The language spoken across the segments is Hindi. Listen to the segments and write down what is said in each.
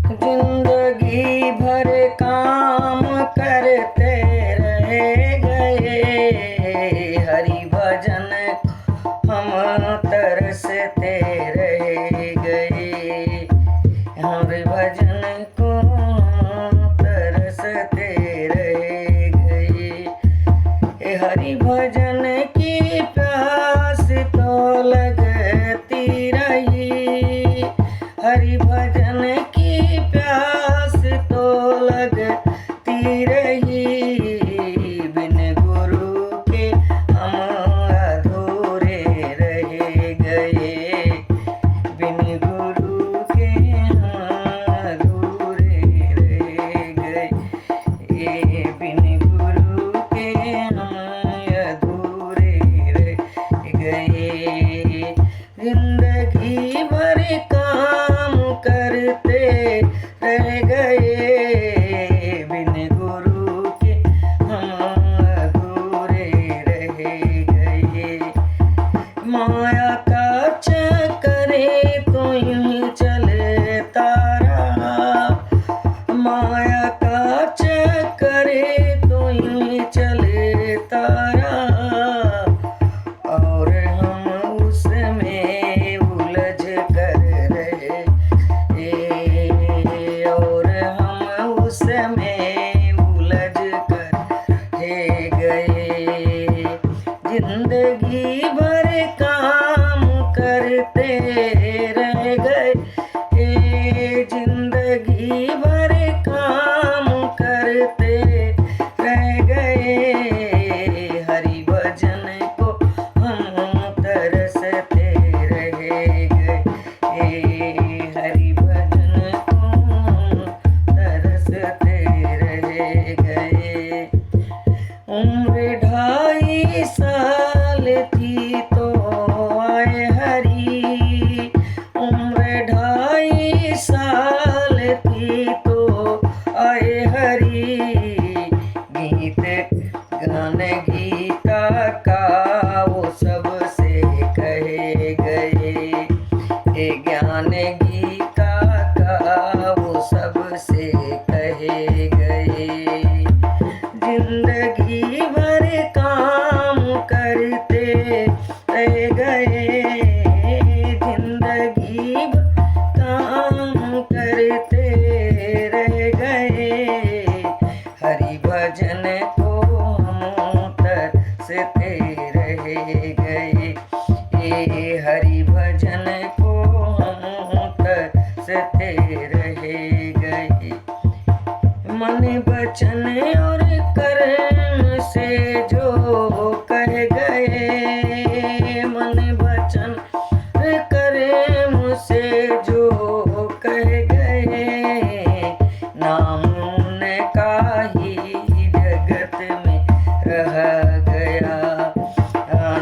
जिंदगी भर काम करते रह गए, हरि भजन हम तरसते रह गए, हरि भजन को तरसते रह गए। हरि भजन की प्यास तो लगती रही, हरि भजन की प्यास तो लगती रही, बिन गुरु के हम अधूरे रह गए, बिन गुरु के हम अधूरे रह गए, बिन गुरु के हम अधूरे रह गए। जिंदगी भर काम करते रह गए, बिन गुरु के हम अधूरे रह गए। माया का चक्करे तो यूं चलता रहा, माया का चक्करे तो यूं चलता रहा, और हम उसमें उलझ कर रहे, और हम उसमें उलझ कर रह गए। जिंदगी भर काम करते रह गए, जिंदगी भर काम करते रह गए, हरि भजन को हम तरसते रह गए, हरि भजन को हम तरसते रह गए। उम्र 2.5 साल थी तो आए हरि, उम्र 2.5 साल थी तो आए हरि, गीत गान गीता का वो सबसे कहे गए, ज्ञान गीता का वो सबसे कहे गए। जिंदगी भर काम करते रह गए, जिंदगी भर काम करते रह गए, हरि भजन को हम तरसते रह गए, हरि भजन को हम तरसते रह गए। मन वचन और कर्म से जो कह गए, मन वचन कर्म से जो कह गए, नाम उनका ही जगत में रह गया,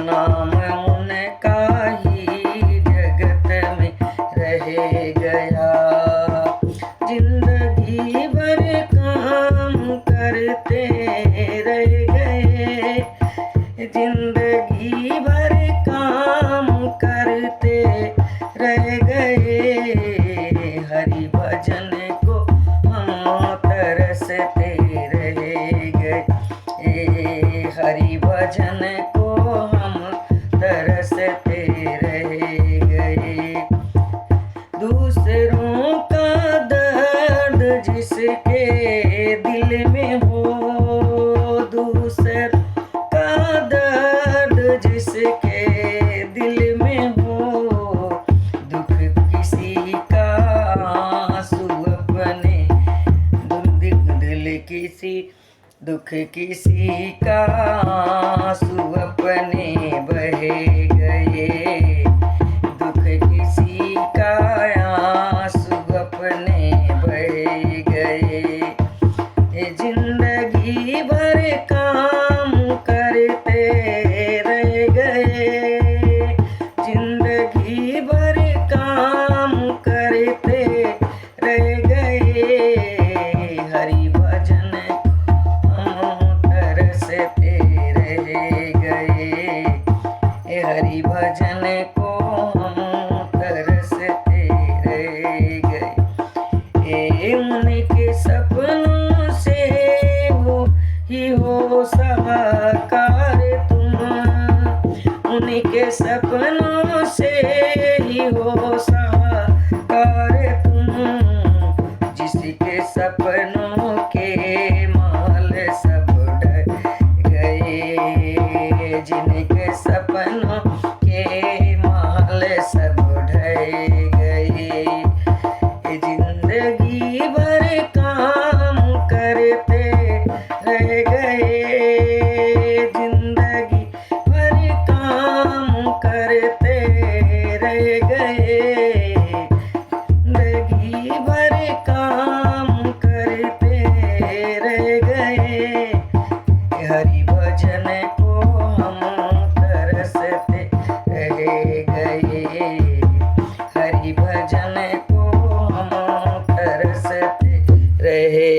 नाम उनका ही जगत में रह गया। जिंदगी भर काम करते रह गए, जिंदगी भर काम करते रह गए, हरि भजन को हम तरसते रह गए, हरि भजन को हम तरसते रह गए। दूसरों का दर्द जिसके दिल में हो, दूसरों का दर्द जिसके दिल में हो, दुख किसी का आंसू अपने दिल किसी, दुख किसी का आंसू अपने बहे गए, दुख किसी का आंसू अपने बह गए। जिंदगी भर काम करते रह गए, जिंदगी भर काम करते रह गए, हरि भजन हम तरसते रह गए, हरि उनके सपनों से हो ही हो साकार तुम, उनके सपनों से ही हो साकार तुम, जिसके सपनों के माल सब ढह गए, जिनके सपनों के माल सब ढह गए, जिंदगी भर काम करते रह गए, जिंदगी भर काम करते रह गए, जिंदगी भर काम करते रह गए, हरि भजन को हम तरसते रह गए, हरि भजन को हम तरसते रहे।